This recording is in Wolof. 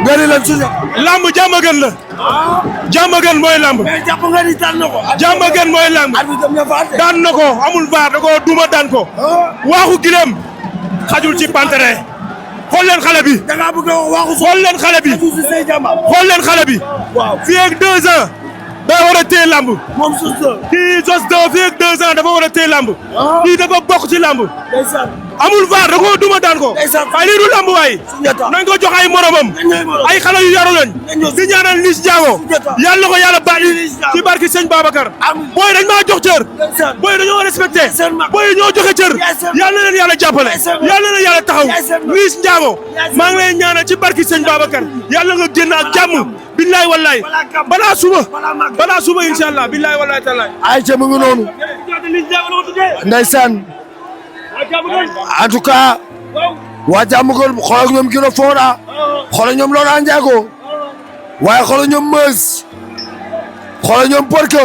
nga ni lan suñu. lamb jàmm gën la. jàmm gën mooy lamb. mais jàpp nga ni daan na ko. jàmm gën mooy lamb. daan na ko amul vaar da koo duma daan ko. waaxu gileem xajul ci pantere. xool leen xale bi. da ngaa bëgg a waxu. xool leen xale bi. xool leen xale bi. waaw fii ak 2 ans. da war a téye lamb. moom Zoss 2. kii Zoss 2 fii ak 2 ans dafa war a téye lamb. kii dafa bokk ci lamb. ndeysaan. amul vaar da koo duma daan ko. ndeysaan. waaye lii du lamb waay. nañ ko jox ay moromam. ay xale yu yaru lañ. di ñaanal Liss Ndiago. yàlla na ko yàlla bàyyi ci barki sëñ Babacar. booy dañ maa jox cër. booy dañoo respecté. booy ñoo joxe cër. yàlla na leen yàlla jàppale. yàlla na leen yàlla taxaw. Liss Ndiago maa ngi lay ñaanal ci barki sëñ Babacar. yàlla nga génn ak jàmm. billaay wallaay balaa suba incha allah billaay wallaay tallaay. ay ca mu ngi noonu. ndeysaan. en tout cas. waa Diamaguène xoolal ñoom Giro Fora. xoolal ñoom Laurent Ndiago. waaye xoolal ñoom Meus. xoolal ñoom Porka.